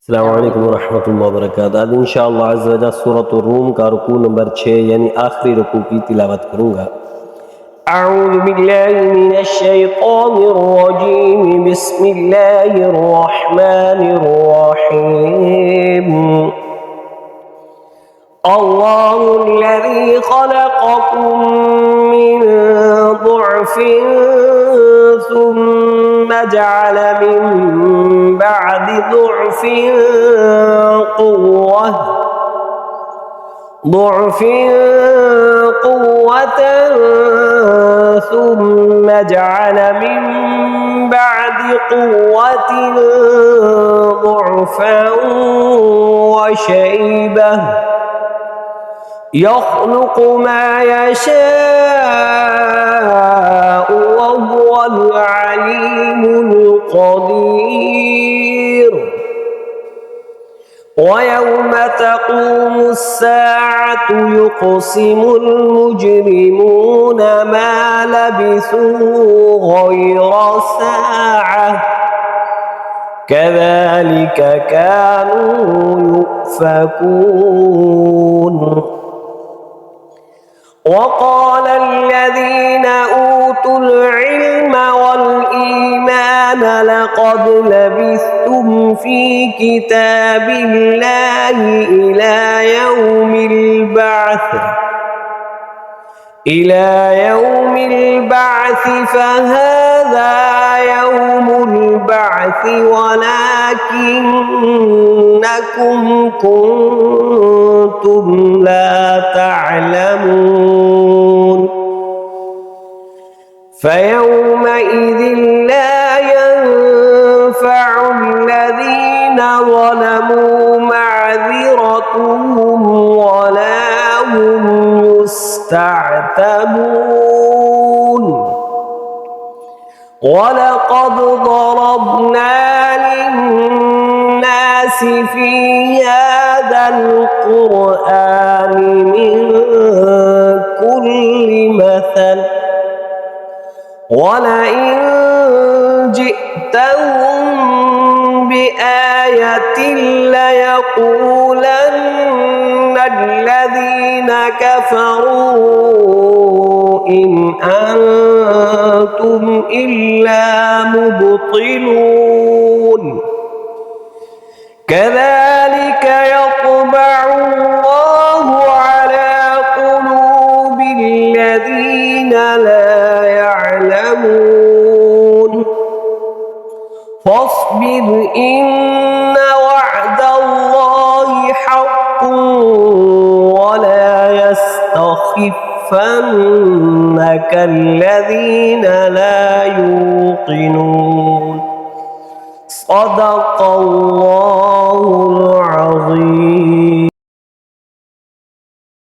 अस्सलाम वालेकुम रहमतुल्लाहि व बरकातहू। आज इंशाअल्लाह अज़्ज़ा व जल सूरत रूम का रुकू नंबर 6 यानी आखिरी रुकू की तिलावत करूँगा। अऊज़ु बिल्लाहि मिनश शैतानिर रजीम, बिस्मिल्लाहिर रहमानिर रहीम। अल्लाहुल्लज़ी खलक़कुम मिन दुअफ़िन सुम्मा जअल मिन बअदि दुअफ़िन क़ुव्वतन सुम्मा जअल मिन बअदि क़ुव्वतिन ضعفًا وشيبة يخلق ما يشاء وهو العليم القدير. ويوم تقوم الساعة يقسم المجرمون ما لبثوا غير ساعة كذلك كانوا يؤفكون. وقال الذين أوتوا العلم والإيمان لقد لبثتم في كتاب الله إلى يوم البعث فهذا يوم البعث ولكنكم كنتم لا تعلمون. فيومئذ لا ينفع الذين ظلموا معذرتهم ولا هم يستعتبون. ولقد ضربنا للناس في هذا القرآن من كل مثل ولئن جئتهم بآية ليقولن الذين كفروا إن أنتم إلا مبطلون. كذلك يطبع الله على قلوب الذين لا يعلمون. فاصبر إن وعد الله حق ولا يستخفنك الذين لا يوقنون. صدق الله